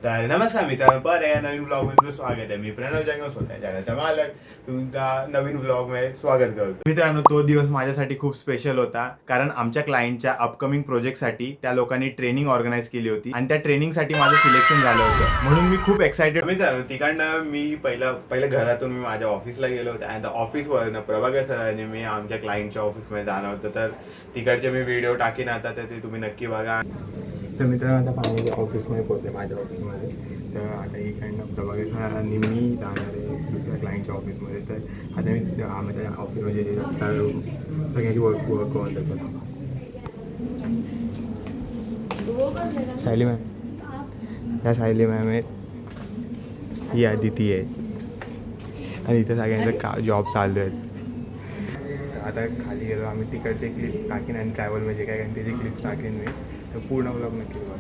तर नमस्कार मित्रांनो, पर या नवीन ब्लॉग मध्ये तुझं स्वागत आहे. मी प्रणव जंगम, स्वतः चॅनलचा मालक. तुमचा नवीन ब्लॉग मध्ये स्वागत करतो. मित्रांनो, तो दिवस माझ्यासाठी खूप स्पेशल होता, कारण आमच्या क्लायंटच्या अपकमिंग प्रोजेक्टसाठी त्या लोकांनी ट्रेनिंग ऑर्गनाईज केली होती आणि त्या ट्रेनिंगसाठी माझं सिलेक्शन झालं होतं. म्हणून मी खूप एक्सायटेड. मित्रांनो, तिकडनं मी पहिलं घरातून मी माझ्या ऑफिसला गेलो होतो आणि ऑफिसवरनं प्रभाकर सरांनी मी आमच्या क्लायंटच्या ऑफिसमध्ये जाणार होतं. तर तिकडचे मी व्हिडिओ टाकीन आता, तर ते तुम्ही नक्की बघा. तर मित्रांनो, आता फायनली ऑफिसमध्ये पोहोचले, माझ्या ऑफिसमध्ये. तर आता इकडनं प्रभाकर सरांनी मी जाणार आहे दुसऱ्या क्लायंटच्या ऑफिसमध्ये. तर आता मी आमच्या ऑफिसमध्ये सगळ्यांची वर्क करून देतो. सायली मॅम, ह्या सायली मॅम आहेत, ही आदिती आहे आणि इथं सगळ्यांचं जॉब चालू आहेत. आता खाली गेलो आम्ही, तिकडचे क्लिप टाकीन आणि ट्रॅव्हलमध्ये काय त्याची क्लिप्स टाकीन मी. तर पूर्ण ब्लॉग नक्की बघा.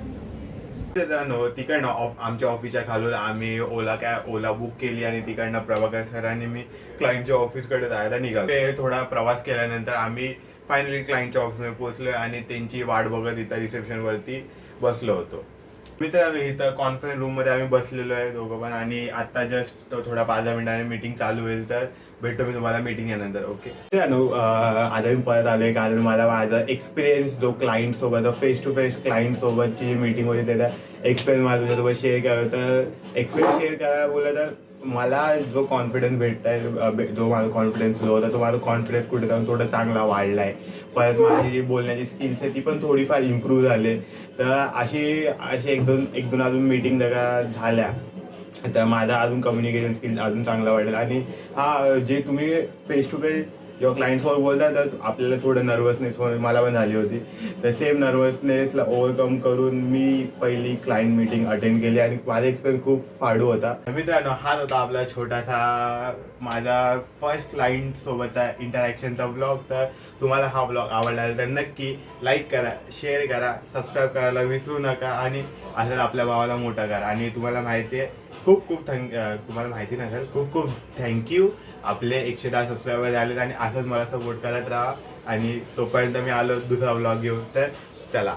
तिकडनं आमच्या ऑफिसच्या खालून आम्ही ओला बुक केली आणि तिकडनं प्रभाकर सरांनी मी क्लायंटच्या ऑफिसकडे जायला निघालो. ते थोडा प्रवास केल्यानंतर आम्ही फायनली क्लायंटच्या ऑफिसमध्ये पोहोचलो आणि त्यांची वाट बघत इथं रिसेप्शनवरती बसलो होतो. मित्रांनो, इथं कॉन्फरन्स रूममध्ये आम्ही बसलेलो आहे दोघं पण, आणि आता जस्ट थोडा 5-10 मिनिटांनी मीटिंग चालू होईल. तर भेटतो मी तुम्हाला मीटिंग यानंतर. ओके मित्रांनो, आता मी परत आलो आहे कारण मला माझा एक्सपिरियन्स जो क्लायंट सोबत फेस टू फेस क्लायंट सोबतची मीटिंग होती त्याचा एक्सपिरियन्स मला तुझ्यासोबत शेअर करावं. तर एक्सपिरियन्स शेअर करायला बोललं तर मला जो कॉन्फिडन्स भेटत आहे, जो माझा कॉन्फिडन्स लो होता, तो माझा कॉन्फिडन्स कुठे जाऊन थोडा चांगला वाढला आहे. परत माझी जी बोलण्याची स्किल्स आहे ती पण थोडीफार इम्प्रूव्ह झाले. तर अशी एक दोन अजून मीटिंग झाल्या तर माझा अजून कम्युनिकेशन स्किल्स अजून चांगला वाढेल. आणि जे तुम्ही फेस टू फेस जेव्हा क्लायंटसोबत बोलता तर आपल्याला थोडं नर्वसनेस मला पण झाली होती. तर सेम नर्वसनेसला ओव्हरकम करून मी पहिली क्लायंट मीटिंग अटेंड केली आणि माझा एक्सपिरियन्स खूप फाडू होता. मित्रांनो, हाच होता आपला छोटासा माझा फर्स्ट क्लायंट सोबतचा इंटरॅक्शनचा ब्लॉग. तर तुम्हाला हा ब्लॉग आवडला तर नक्की लाईक करा, शेअर करा, सबस्क्राईब करायला विसरू नका आणि असं आपल्या भावाला मोठा करा. आणि तुम्हाला माहिती आहे तुम्हाला माहिती नसेल, खूप थँक्यू. आपले 110 सबस्क्रायबर झालेत आणि असंच मला सपोर्ट करत राहा. आणि तोपर्यंत मी आलो दुसरा ब्लॉग घेऊन. तर चला.